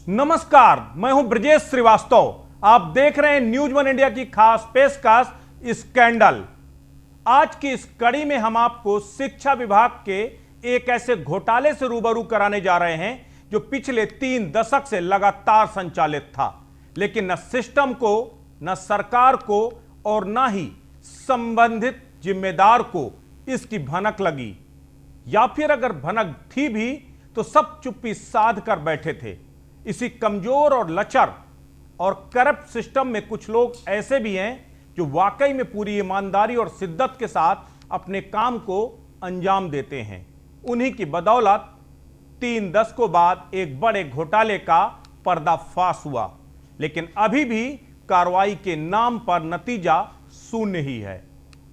नमस्कार, मैं हूं ब्रजेश श्रीवास्तव। आप देख रहे हैं न्यूज वन इंडिया की खास पेशकश स्कैंडल। आज की इस कड़ी में हम आपको शिक्षा विभाग के एक ऐसे घोटाले से रूबरू कराने जा रहे हैं जो पिछले 3 दशक से लगातार संचालित था, लेकिन न सिस्टम को, न सरकार को और न ही संबंधित जिम्मेदार को इसकी भनक लगी, या फिर अगर भनक थी भी तो सब चुप्पी साध कर बैठे थे। इसी कमजोर और लचर और करप्ट सिस्टम में कुछ लोग ऐसे भी हैं जो वाकई में पूरी ईमानदारी और शिद्दत के साथ अपने काम को अंजाम देते हैं। उन्हीं की बदौलत 3 दशकों बाद एक बड़े घोटाले का पर्दाफाश हुआ, लेकिन अभी भी कार्रवाई के नाम पर नतीजा शून्य ही है।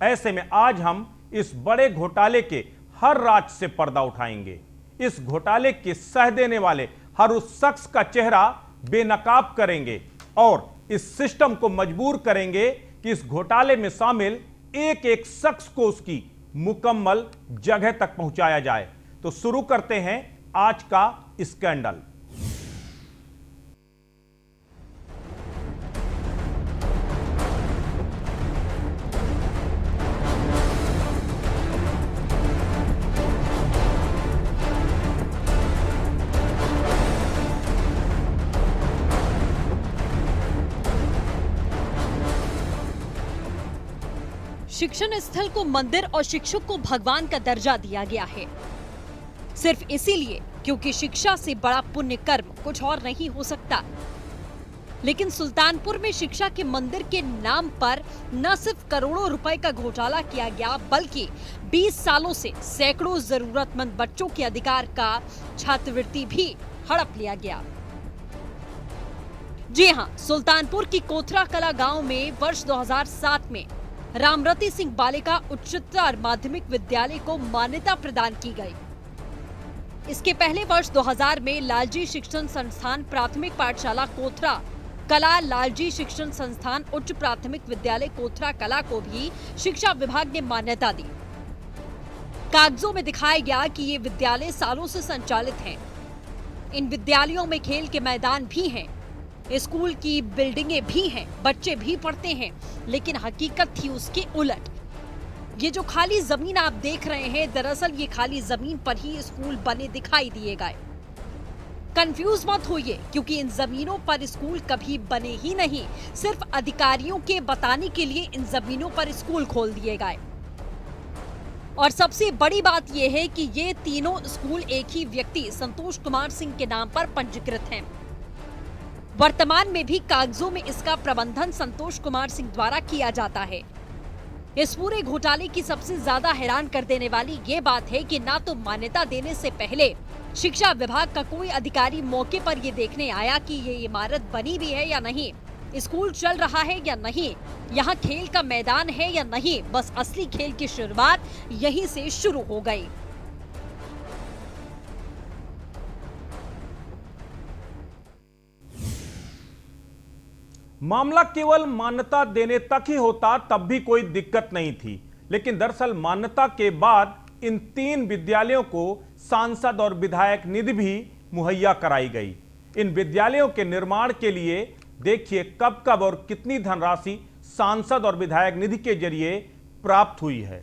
ऐसे में आज हम इस बड़े घोटाले के हर राज से पर्दा उठाएंगे। इस घोटाले के सह देने वाले हर उस शख्स का चेहरा बेनकाब करेंगे और इस सिस्टम को मजबूर करेंगे कि इस घोटाले में शामिल एक एक शख्स को उसकी मुकम्मल जगह तक पहुंचाया जाए। तो शुरू करते हैं आज का स्कैंडल। शिक्षण स्थल को मंदिर और शिक्षक को भगवान का दर्जा दिया गया है, सिर्फ इसीलिए क्योंकि शिक्षा से बड़ा पुण्य कर्म कुछ और नहीं हो सकता। लेकिन सुल्तानपुर में शिक्षा के मंदिर के नाम पर न सिर्फ करोड़ों रुपए का घोटाला किया गया, बल्कि 20 सालों से सैकड़ों जरूरतमंद बच्चों के अधिकार का छात्रवृत्ति भी हड़प लिया गया। जी हां, सुल्तानपुर की कोथरा कला गांव में वर्ष 2007 में रामरती सिंह बालिका उच्चतर माध्यमिक विद्यालय को मान्यता प्रदान की गई। इसके पहले वर्ष 2000 में लालजी शिक्षण संस्थान प्राथमिक पाठशाला कोथरा कला, लालजी शिक्षण संस्थान उच्च प्राथमिक विद्यालय कोथरा कला को भी शिक्षा विभाग ने मान्यता दी। कागजों में दिखाया गया कि ये विद्यालय सालों से संचालित हैं। इन विद्यालयों में खेल के मैदान भी हैं, स्कूल की बिल्डिंगें भी हैं, बच्चे भी पढ़ते हैं, लेकिन हकीकत थी उसके उलट। ये जो खाली जमीन आप देख रहे हैं, दरअसल ये खाली जमीन पर ही स्कूल बने दिखाई दिए गए। कंफ्यूज मत होइए, क्योंकि इन जमीनों पर स्कूल कभी बने ही नहीं, सिर्फ अधिकारियों के बताने के लिए इन जमीनों पर स्कूल खोल दिए गए। और सबसे बड़ी बात यह है कि ये तीनों स्कूल एक ही व्यक्ति संतोष कुमार सिंह के नाम पर पंजीकृत हैं। वर्तमान में भी कागजों में इसका प्रबंधन संतोष कुमार सिंह द्वारा किया जाता है। इस पूरे घोटाले की सबसे ज्यादा हैरान कर देने वाली ये बात है कि ना तो मान्यता देने से पहले शिक्षा विभाग का कोई अधिकारी मौके पर ये देखने आया कि ये इमारत बनी भी है या नहीं, स्कूल चल रहा है या नहीं, यहाँ खेल का मैदान है या नहीं। बस असली खेल की शुरुआत यहीं से शुरू हो गई। मामला केवल मान्यता देने तक ही होता तब भी कोई दिक्कत नहीं थी, लेकिन दरअसल मान्यता के बाद इन 3 विद्यालयों को सांसद और विधायक निधि भी मुहैया कराई गई। इन विद्यालयों के निर्माण के लिए देखिए कब कब और कितनी धनराशि सांसद और विधायक निधि के जरिए प्राप्त हुई है।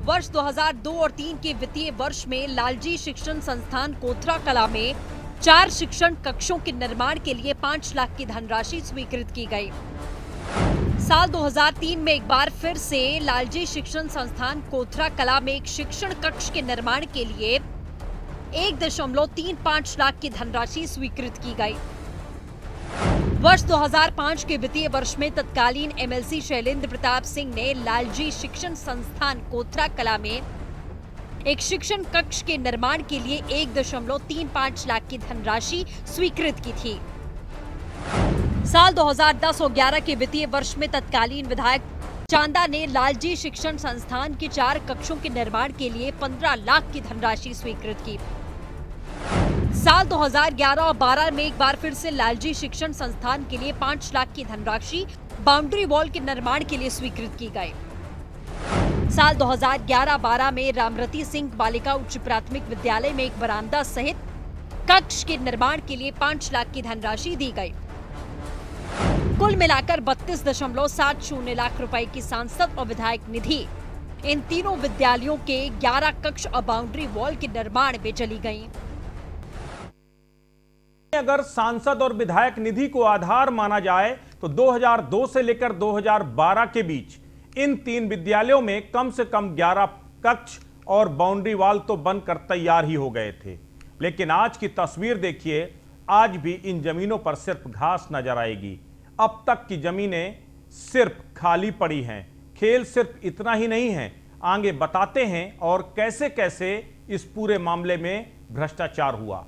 वर्ष 2002 और 3 के वित्तीय वर्ष में लालजी शिक्षण संस्थान कोथरा कला में 4 शिक्षण कक्षों के निर्माण के लिए 5 लाख की धनराशि स्वीकृत की गई। साल 2003 में एक बार फिर से लालजी शिक्षण संस्थान कोथरा कला में एक शिक्षण कक्ष के निर्माण के लिए 1.35 लाख की धनराशि स्वीकृत की गई। वर्ष 2005 के वित्तीय वर्ष में तत्कालीन एमएलसी शैलेंद्र प्रताप सिंह ने लालजी शिक्षण संस्थान कोथरा कला में एक शिक्षण कक्ष के निर्माण के लिए 1.35 लाख की धनराशि स्वीकृत की थी। साल 2010 और 11 के वित्तीय वर्ष में तत्कालीन विधायक चांदा ने लालजी शिक्षण संस्थान के 4 कक्षों के निर्माण के लिए 15 लाख की धनराशि स्वीकृत की। साल 2011 और 12 में एक बार फिर से लालजी शिक्षण संस्थान के लिए 5 लाख की धनराशि बाउंड्री वॉल के निर्माण के लिए स्वीकृत की गई। साल 2011-12 में रामरती सिंह बालिका उच्च प्राथमिक विद्यालय में एक बरामदा सहित कक्ष के निर्माण के लिए 5 लाख की धनराशि दी गई। कुल मिलाकर 32.70 लाख रुपए की सांसद और विधायक निधि इन तीनों विद्यालयों के 11 कक्ष और बाउंड्री वॉल के निर्माण में चली गई। अगर सांसद और विधायक निधि को आधार माना जाए तो 2002 से लेकर 2012 के बीच इन 3 विद्यालयों में कम से कम 11 कक्ष और बाउंड्री वॉल तो बनकर तैयार ही हो गए थे। लेकिन आज की तस्वीर देखिए, आज भी इन जमीनों पर सिर्फ घास नजर आएगी। अब तक की जमीनें सिर्फ खाली पड़ी हैं। खेल सिर्फ इतना ही नहीं है, आगे बताते हैं और कैसे कैसे इस पूरे मामले में भ्रष्टाचार हुआ।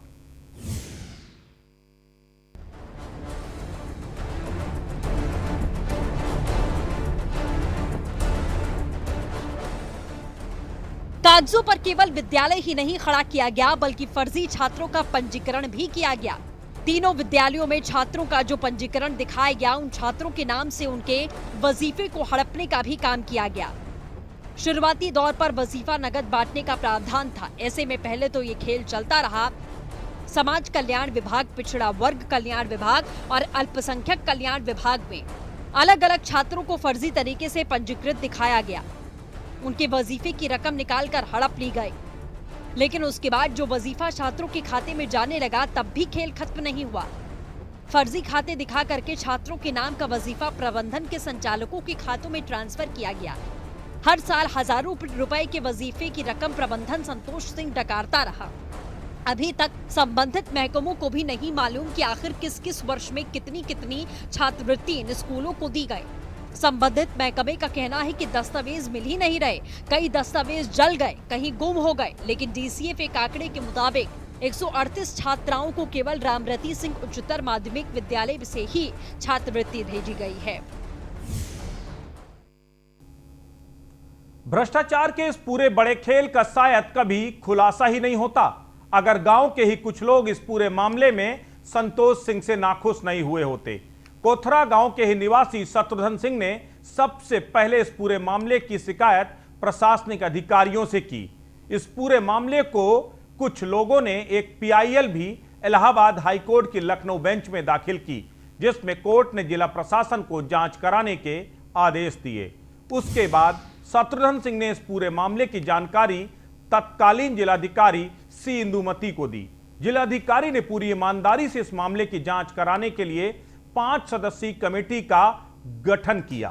कागजों पर केवल विद्यालय ही नहीं खड़ा किया गया, बल्कि फर्जी छात्रों का पंजीकरण भी किया गया। तीनों विद्यालयों में छात्रों का जो पंजीकरण दिखाया गया, उन छात्रों के नाम से उनके वजीफे को हड़पने का भी काम किया गया। शुरुआती दौर पर वजीफा नगद बांटने का प्रावधान था। ऐसे में पहले तो ये खेल चलता रहा। समाज कल्याण विभाग, पिछड़ा वर्ग कल्याण विभाग और अल्पसंख्यक कल्याण विभाग में अलग अलग छात्रों को फर्जी तरीके से पंजीकृत दिखाया गया। उनके वजीफे की रकम निकालकर हड़प ली गई। लेकिन उसके बाद जो वजीफा छात्रों के खाते में जाने लगा, तब भी खेल खत्म नहीं हुआ। फर्जी खाते दिखा करके छात्रों के नाम का वजीफा प्रबंधन के संचालकों के खातों में ट्रांसफर किया गया। हर साल हजारों रुपए के वजीफे की रकम प्रबंधन संतोष सिंह डकारता रहा। अभी तक संबंधित महकमों को भी नहीं मालूम कि आखिर किस किस वर्ष में कितनी कितनी छात्रवृत्ति इन स्कूलों को दी गई। संबंधित महकमे का कहना है कि दस्तावेज मिल ही नहीं रहे, कई दस्तावेज जल गए, कहीं गुम हो गए। लेकिन डीसीएफ एक आंकड़े के मुताबिक 138 छात्राओं को केवल रामरती सिंह उच्चतर माध्यमिक विद्यालय से ही छात्रवृत्ति भेजी गई है। भ्रष्टाचार के इस पूरे बड़े खेल का शायद कभी खुलासा ही नहीं होता अगर गांव के ही कुछ लोग इस पूरे मामले में संतोष सिंह से नाखुश नहीं हुए होते। कोथरा गांव के ही निवासी शत्रुघ्न सिंह ने सबसे पहले इस पूरे मामले की शिकायत प्रशासनिक अधिकारियों से की। इस पूरे मामले को कुछ लोगों ने एक पीआईएल भी इलाहाबाद हाईकोर्ट की लखनऊ बेंच में दाखिल की, जिसमें कोर्ट ने जिला प्रशासन को जांच कराने के आदेश दिए। उसके बाद शत्रुघ्न सिंह ने इस पूरे मामले की जानकारी तत्कालीन जिलाधिकारी सी इंदुमती को दी। जिलाधिकारी ने पूरी ईमानदारी से इस मामले की जांच कराने के लिए 5 सदस्यीय कमेटी का गठन किया।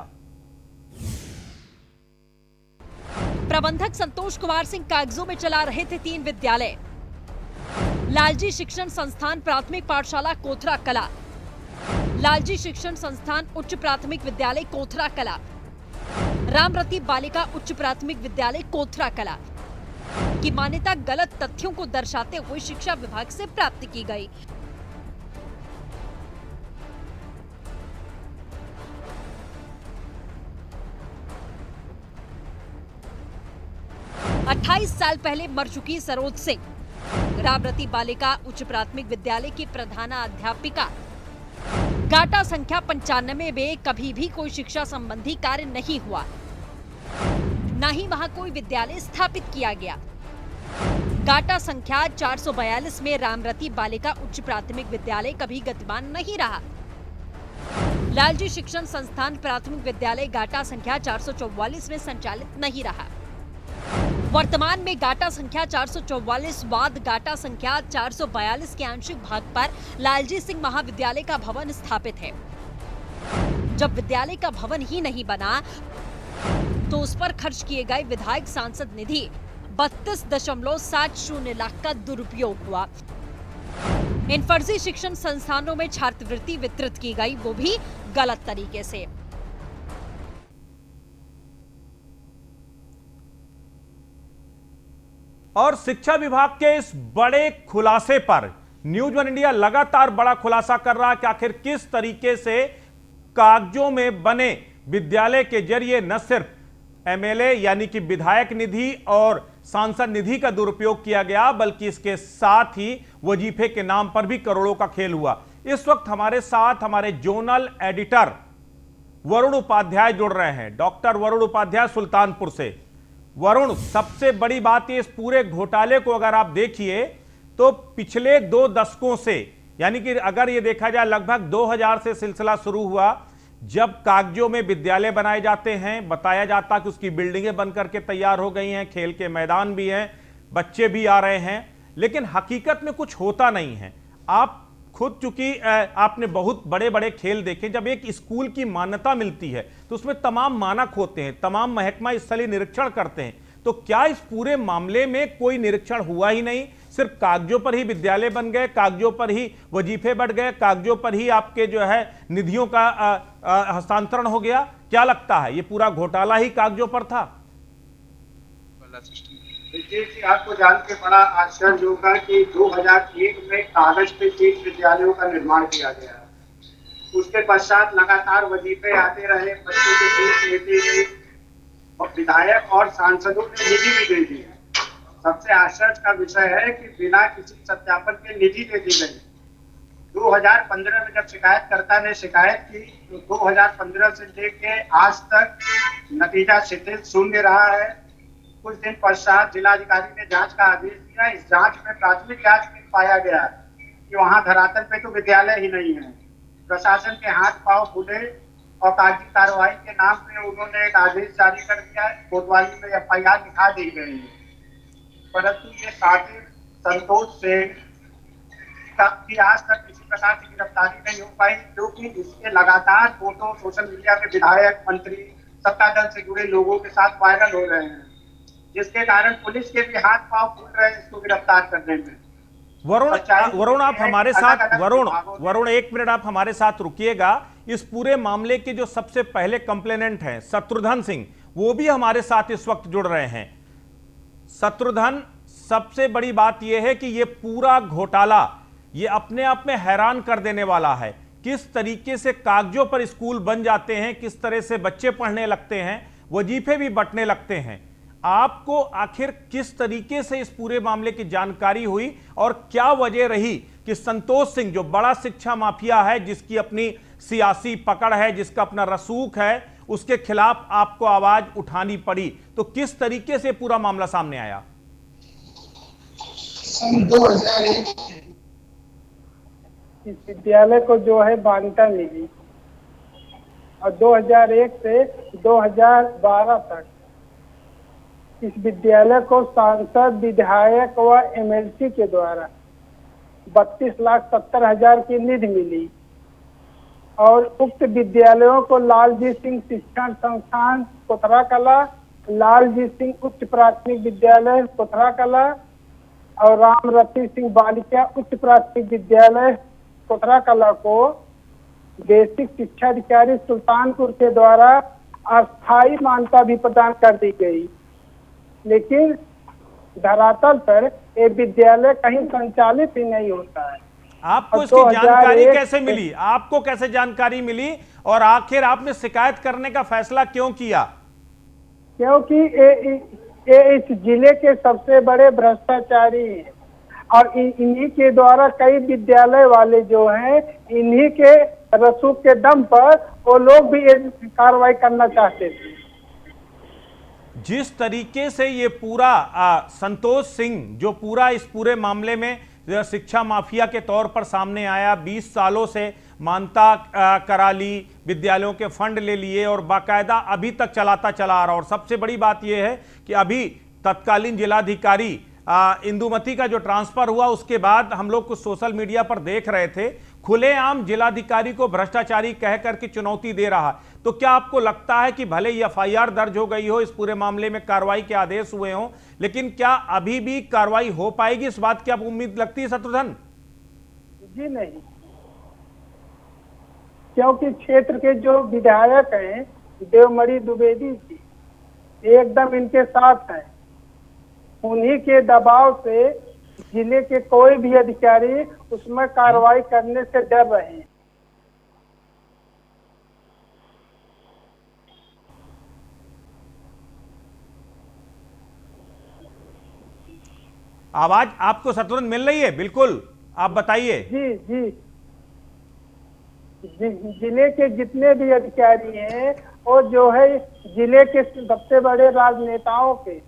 प्रबंधक संतोष कुमार सिंह कागजों में चला रहे थे 3 विद्यालय। लालजी शिक्षण संस्थान प्राथमिक पाठशाला कोथरा कला, लालजी शिक्षण संस्थान उच्च प्राथमिक विद्यालय कोथरा कला, रामरती बालिका उच्च प्राथमिक विद्यालय कोथरा कला की मान्यता गलत तथ्यों को दर्शाते हुए शिक्षा विभाग से प्राप्त की गई। अट्ठाईस साल पहले मर चुकी सरोज सिंह रामरती बालिका उच्च प्राथमिक विद्यालय की प्रधानाध्यापिका। गाटा संख्या 95 में कभी भी कोई शिक्षा संबंधी कार्य नहीं हुआ, न ही वहां कोई विद्यालय स्थापित किया गया। गाटा संख्या 442 में रामरती बालिका उच्च प्राथमिक विद्यालय कभी गतिमान नहीं रहा। लालजी शिक्षण संस्थान प्राथमिक विद्यालय गाटा संख्या 444 में संचालित नहीं रहा। वर्तमान में गाटा संख्या 444 बाद गाटा संख्या 442 के आंशिक भाग पर लालजी सिंह महाविद्यालय का भवन स्थापित है। जब विद्यालय का भवन ही नहीं बना तो उस पर खर्च किए गए विधायक सांसद निधि 32.70 लाख का दुरुपयोग हुआ। इन फर्जी शिक्षण संस्थानों में छात्रवृत्ति वितरित की गई, वो भी गलत तरीके से। और शिक्षा विभाग के इस बड़े खुलासे पर न्यूज वन इंडिया लगातार बड़ा खुलासा कर रहा है कि आखिर किस तरीके से कागजों में बने विद्यालय के जरिए न सिर्फ एमएलए यानी कि विधायक निधि और सांसद निधि का दुरुपयोग किया गया, बल्कि इसके साथ ही वजीफे के नाम पर भी करोड़ों का खेल हुआ। इस वक्त हमारे साथ हमारे जोनल एडिटर वरुण उपाध्याय जुड़ रहे हैं। डॉक्टर वरुण उपाध्याय सुल्तानपुर से। वरुण, सबसे बड़ी बात ये, इस पूरे घोटाले को अगर आप देखिए तो पिछले 2 दशकों से, यानी कि अगर ये देखा जाए लगभग 2000 से सिलसिला शुरू हुआ, जब कागजों में विद्यालय बनाए जाते हैं, बताया जाता कि उसकी बिल्डिंगें बनकर के तैयार हो गई हैं, खेल के मैदान भी हैं, बच्चे भी आ रहे हैं, लेकिन हकीकत में कुछ होता नहीं है। आप खुद, चूंकि आपने बहुत बड़े बड़े खेल देखे, जब एक स्कूल की मान्यता मिलती है तो उसमें तमाम मानक होते हैं, तमाम महकमा स्थलीय निरीक्षण करते हैं। तो क्या इस पूरे मामले में कोई निरीक्षण हुआ ही नहीं? सिर्फ कागजों पर ही विद्यालय बन गए, कागजों पर ही वजीफे बढ़ गए, कागजों पर ही आपके जो है निधियों का हस्तांतरण हो गया? क्या लगता है, ये पूरा घोटाला ही कागजों पर था? देखिए, आपको जान के बड़ा आश्चर्य होगा कि 2001 में कागज पे 3 विद्यालयों का निर्माण किया गया। उसके पश्चात लगातार वजीफे आते रहे, बच्चों की फीस लेती गई और विधायक और सांसदों ने निधि भी दे दी। सबसे आश्चर्य का विषय है कि बिना किसी सत्यापन के निधि दे दी गई। 2015 में जब शिकायतकर्ता ने शिकायत की तो 2015 से लेके आज तक नतीजा शिथिल शून्य रहा है। कुछ दिन पश्चात जिलाधिकारी ने जांच का आदेश दिया। इस जांच में प्राथमिक जांच में पाया गया कि वहां धरातल पे तो विद्यालय ही नहीं है। प्रशासन के हाथ पांव फूले और कागजी कार्रवाई के नाम पे उन्होंने एक आदेश जारी कर दिया। कोतवाली में FIR लिखा दी गई है, परंतु ये साथी संतोष सिंह की आज तक किसी प्रकार की गिरफ्तारी नहीं हो पाई, क्योंकि इसके लगातार फोटो सोशल मीडिया पे विधायक, मंत्री, सत्ता दल से जुड़े लोगों के साथ वायरल हो रहे हैं, जिसके कारण पुलिस के भी हाथ पांव फूल रहे हैं इसको गिरफ्तार करने में। वरुण आप हमारे साथ, वरुण 1 मिनट आप हमारे साथ रुकिएगा। इस पूरे मामले के जो सबसे पहले कंप्लेनेंट हैं शत्रुघ्न सिंह, वो भी हमारे साथ इस वक्त जुड़ रहे हैं। शत्रुघ्न, सबसे बड़ी बात यह है कि ये पूरा घोटाला ये अपने आप में हैरान कर देने वाला है। किस तरीके से कागजों पर स्कूल बन जाते हैं, किस तरह से बच्चे पढ़ने लगते हैं, वजीफे भी बंटने लगते हैं। आपको आखिर किस तरीके से इस पूरे मामले की जानकारी हुई और क्या वजह रही कि संतोष सिंह, जो बड़ा शिक्षा माफिया है, जिसकी अपनी सियासी पकड़ है, जिसका अपना रसूख है, उसके खिलाफ आपको आवाज उठानी पड़ी? तो किस तरीके से पूरा मामला सामने आया? सन 2001 इस विद्यालय को जो है मान्यता मिली और 2001 से 2012 तक इस विद्यालय को सांसद, विधायक व MLC के द्वारा 32,70,000 की निधि मिली और उक्त विद्यालयों को लालजी सिंह शिक्षण संस्थान कोथरा कला, लालजी सिंह उच्च प्राथमिक विद्यालय कोथरा कला और रामरती सिंह बालिका उच्च प्राथमिक विद्यालय कोथरा कला को बेसिक शिक्षा अधिकारी सुल्तानपुर के द्वारा अस्थायी मान्यता भी प्रदान कर दी गई। लेकिन धरातल पर ये विद्यालय कहीं संचालित ही नहीं होता है। आपको इसकी जानकारी कैसे मिली? आपको कैसे जानकारी मिली और आखिर आपने शिकायत करने का फैसला क्यों किया? क्योंकि ये इस जिले के सबसे बड़े भ्रष्टाचारी हैं और इन्हीं के द्वारा कई विद्यालय वाले जो हैं, इन्हीं के रसूख के दम पर वो लोग भी कार्रवाई करना चाहते थे। जिस तरीके से ये पूरा संतोष सिंह, जो पूरा इस पूरे मामले में शिक्षा माफिया के तौर पर सामने आया, 20 सालों से मान्यता करा ली, विद्यालयों के फंड ले लिए और बाकायदा अभी तक चलाता चला आ रहा। और सबसे बड़ी बात यह है कि अभी तत्कालीन जिलाधिकारी इंदुमती का जो ट्रांसफर हुआ, उसके बाद हम लोग कुछ सोशल मीडिया पर देख रहे थे, खुलेआम जिलाधिकारी को भ्रष्टाचारी कह करके चुनौती दे रहा। तो क्या आपको लगता है कि भले ही FIR दर्ज हो गई हो, इस पूरे मामले में कार्रवाई के आदेश हुए हों, लेकिन क्या अभी भी कार्रवाई हो पाएगी? इस बात की आपको उम्मीद लगती है शत्रुघ्न? जी नहीं, क्योंकि क्षेत्र के जो विधायक हैं देवमणि द्विवेदी जी एकदम इनके साथ हैं। उन्हीं के दबाव से जिले के कोई भी अधिकारी उसमें कार्रवाई करने से डर रहे हैं। आवाज आपको शत्रुघ्न मिल रही है? बिल्कुल, आप बताइए। जी, जिले के जितने भी अधिकारी हैं वो जो है जिले के सबसे बड़े राजनेताओं के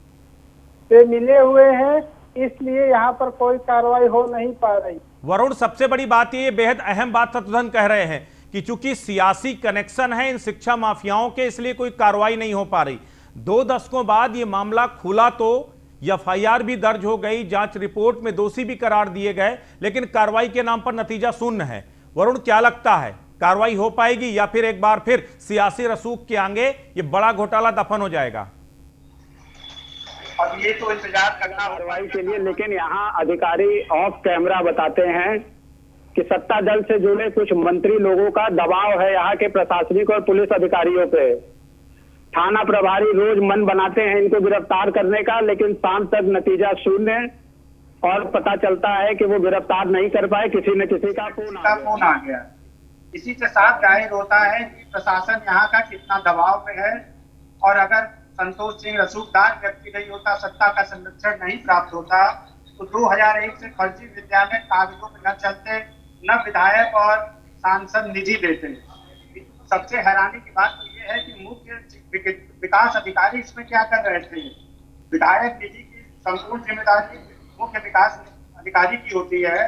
से मिले हुए हैं, इसलिए यहाँ पर कोई कार्रवाई हो नहीं पा रही। वरुण, सबसे बड़ी बात ये बेहद अहम बात शत्रुघ्न कह रहे हैं कि चूंकि सियासी कनेक्शन है इन शिक्षा माफियाओं के, इसलिए कोई कार्रवाई नहीं हो पा रही। 2 दशकों बाद ये मामला खुला तो एफआईआर भी दर्ज हो गई, जांच रिपोर्ट में दोषी भी करार दिए गए, लेकिन कार्रवाई के नाम पर नतीजा शून्य है। वरुण, क्या लगता है, कार्रवाई हो पाएगी या फिर एक बार फिर सियासी रसूख के आगे ये बड़ा घोटाला दफन हो जाएगा? अब ये तो इंतजार करना कार्रवाई के लिए, लेकिन यहाँ अधिकारी ऑफ कैमरा बताते हैं कि सत्ता दल से जुड़े कुछ मंत्री लोगों का दबाव है यहाँ के प्रशासनिक और पुलिस अधिकारियों पे। थाना प्रभारी रोज मन बनाते हैं इनको गिरफ्तार करने का, लेकिन शाम तक नतीजा शून्य और पता चलता है कि वो गिरफ्तार नहीं कर पाए, किसी न किसी का फोन आ गया। इसी के साथ जाहिर होता है कि प्रशासन यहाँ का कितना दबाव में है, और अगर संतोष सिंह रसूखदार व्यक्ति नहीं होता, सत्ता का संरक्षण नहीं प्राप्त होता, तो 2001 से फर्जी विद्यालय कागजों में न चलते, न विधायक और सांसद निधि देते। सबसे हैरानी की बात तो ये है कि मुख्य विकास अधिकारी इसमें क्या कर रहे थे। विधायक निधि की संपूर्ण जिम्मेदारी मुख्य विकास अधिकारी की होती है।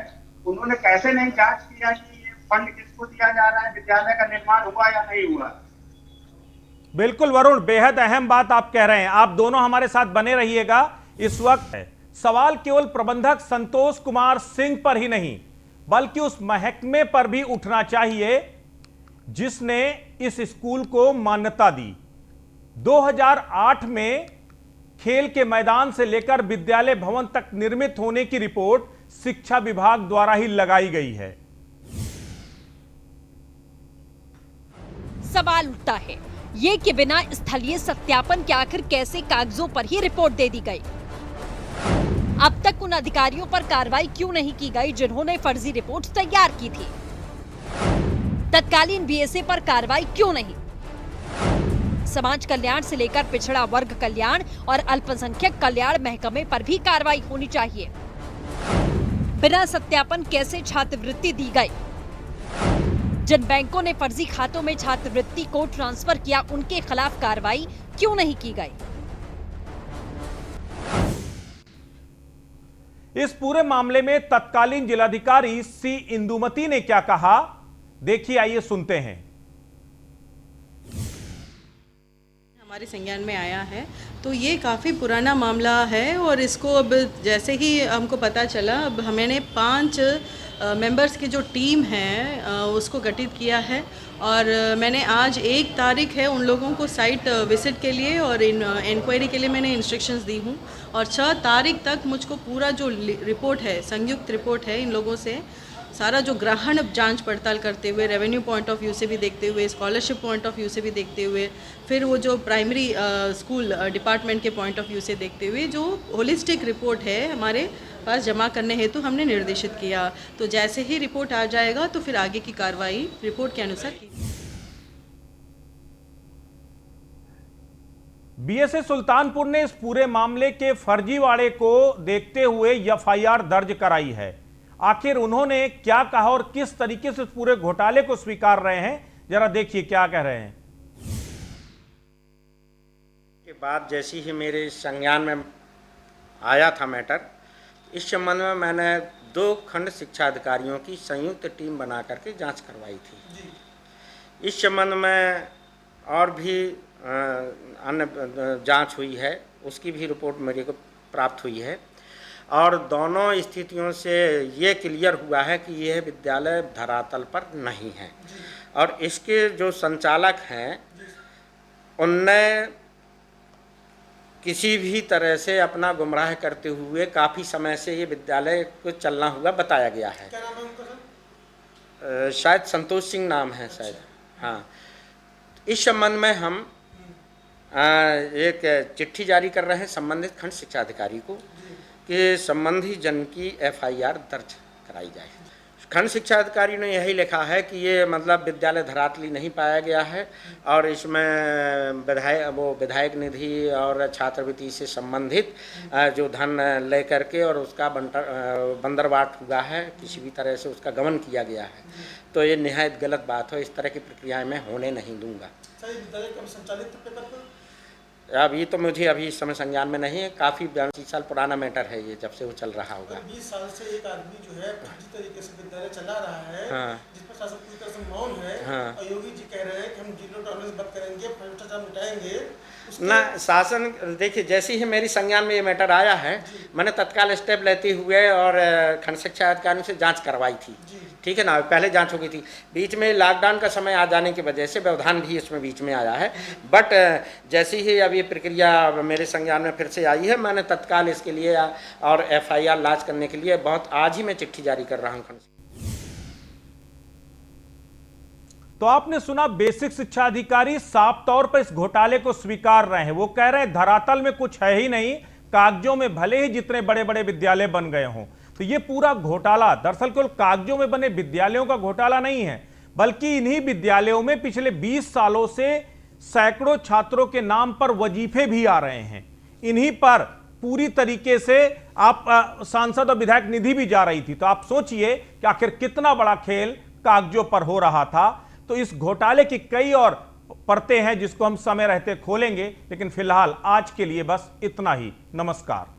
उन्होंने कैसे नहीं जांच किया कि ये फंड किसको दिया जा रहा है, विद्यालय का निर्माण हुआ या नहीं हुआ। बिल्कुल वरुण, बेहद अहम बात आप कह रहे हैं। आप दोनों हमारे साथ बने रहिएगा। इस वक्त सवाल केवल प्रबंधक संतोष कुमार सिंह पर ही नहीं, बल्कि उस महकमे पर भी उठना चाहिए जिसने इस स्कूल को मान्यता दी। 2008 में खेल के मैदान से लेकर विद्यालय भवन तक निर्मित होने की रिपोर्ट शिक्षा विभाग द्वारा ही लगाई गई है। सवाल उठता है ये कि बिना स्थलीय सत्यापन के आखिर कैसे कागजों पर ही रिपोर्ट दे दी गई। अब तक उन अधिकारियों पर कार्रवाई क्यों नहीं की गई जिन्होंने फर्जी रिपोर्ट तैयार की थी? तत्कालीन बीएसए पर कार्रवाई क्यों नहीं? समाज कल्याण से लेकर पिछड़ा वर्ग कल्याण और अल्पसंख्यक कल्याण महकमे पर भी कार्रवाई होनी चाहिए। बिना सत्यापन कैसे छात्रवृत्ति दी गई? जिन बैंकों ने फर्जी खातों में छात्रवृत्ति को ट्रांसफर किया, उनके खिलाफ कार्रवाई क्यों नहीं की गई? इस पूरे मामले में तत्कालीन जिलाधिकारी सी इंदुमती ने क्या कहा, देखिए, आइए सुनते हैं। हमारे संज्ञान में आया है तो ये काफ़ी पुराना मामला है, और इसको अब जैसे ही हमको पता चला, अब हमने 5 मेंबर्स की जो टीम है उसको गठित किया है, और मैंने आज 1 तारीख है उन लोगों को साइट विजिट के लिए और इंक्वायरी के लिए मैंने इंस्ट्रक्शंस दी हूँ, और 6 तारीख तक मुझको पूरा जो रिपोर्ट है, संयुक्त रिपोर्ट है, इन लोगों से सारा जो ग्रहण जांच पड़ताल करते हुए, रेवेन्यू पॉइंट ऑफ व्यू से भी देखते हुए, स्कॉलरशिप पॉइंट ऑफ व्यू से भी देखते हुए, फिर वो जो प्राइमरी स्कूल डिपार्टमेंट के पॉइंट ऑफ व्यू से देखते हुए जो होलिस्टिक रिपोर्ट है हमारे पास जमा करने हेतु हमने निर्देशित किया। तो जैसे ही रिपोर्ट आ जाएगा तो फिर आगे की कार्रवाई रिपोर्ट के अनुसार की। बीएसए सुल्तानपुर ने इस पूरे मामले के फर्जीवाड़े को देखते हुए एफआईआर दर्ज कराई है। आखिर उन्होंने क्या कहा और किस तरीके से इस पूरे घोटाले को स्वीकार रहे हैं, जरा देखिए क्या कह रहे हैं। के बाद जैसे ही मेरे संज्ञान में आया था मैटर, इस संबंध में मैंने 2 खंड शिक्षा अधिकारियों की संयुक्त टीम बना करके जांच करवाई थी। इस संबंध में और भी अन्य जांच हुई है, उसकी भी रिपोर्ट मेरे को प्राप्त हुई है, और दोनों स्थितियों से ये क्लियर हुआ है कि यह विद्यालय धरातल पर नहीं है, और इसके जो संचालक हैं उनने किसी भी तरह से अपना गुमराह करते हुए काफ़ी समय से ये विद्यालय को चलना हुआ बताया गया है। क्या नाम है उनका सर? शायद संतोष सिंह नाम है शायद। हाँ, इस संबंध में हम एक चिट्ठी जारी कर रहे हैं संबंधित खंड शिक्षा अधिकारी को कि संबंधी जन की एफआईआर दर्ज कराई जाए। खंड शिक्षा अधिकारी ने यही लिखा है कि ये मतलब विद्यालय धरातली नहीं पाया गया है और इसमें विधायक निधि और छात्रवृत्ति से संबंधित जो धन ले करके और उसका बंदरबाट हुआ है, किसी भी तरह से उसका गमन किया गया है। तो ये निहायत गलत बात है, इस तरह की प्रक्रियाएं मैं होने नहीं दूंगा। विद्यालय कब संचालित पेपर पर? अभी तो मुझे अभी इस समय संज्ञान में नहीं है, काफ़ी 20 साल पुराना मैटर है ये, जब से वो चल रहा होगा। 20 साल से एक आदमी जो है फर्जी तरीके से विद्यालय चला रहा है, हाँ। जिस पर शासन पूरी तरह से मौन है। हाँ। और योगी जी कह रहे हैं कि हम जीरो टॉलरेंस बंद करेंगे, भ्रष्टाचार मिटाएंगे। ना शासन देखिए, जैसे ही मेरी संज्ञान में ये मैटर आया है, मैंने तत्काल स्टेप लेते हुए और खंड शिक्षा अधिकारियों से जांच करवाई थी। ठीक है ना, पहले जांच हो गई थी। बीच में लॉकडाउन का समय आ जाने की वजह से व्यवधान भी इसमें बीच में आया है, बट जैसे ही अब ये प्रक्रिया मेरे संज्ञान में फिर से आई है, मैंने तत्काल इसके लिए और FIR लॉन्च करने के लिए आज ही मैं चिट्ठी जारी कर रहा हूँ। तो आपने सुना, बेसिक शिक्षा अधिकारी साफ तौर पर इस घोटाले को स्वीकार रहे हैं। वो कह रहे हैं धरातल में कुछ है ही नहीं, कागजों में भले ही जितने बड़े बड़े विद्यालय बन गए हों। तो ये पूरा घोटाला दरअसल केवल कागजों में बने विद्यालयों का घोटाला नहीं है, बल्कि इन्हीं विद्यालयों में पिछले 20 सालों से सैकड़ों छात्रों के नाम पर वजीफे भी आ रहे हैं। इन्हीं पर पूरी तरीके से आप सांसद और विधायक निधि भी जा रही थी। तो आप सोचिए कि आखिर कितना बड़ा खेल कागजों पर हो रहा था। तो इस घोटाले की कई और परतें हैं जिसको हम समय रहते खोलेंगे, लेकिन फिलहाल आज के लिए बस इतना ही। नमस्कार।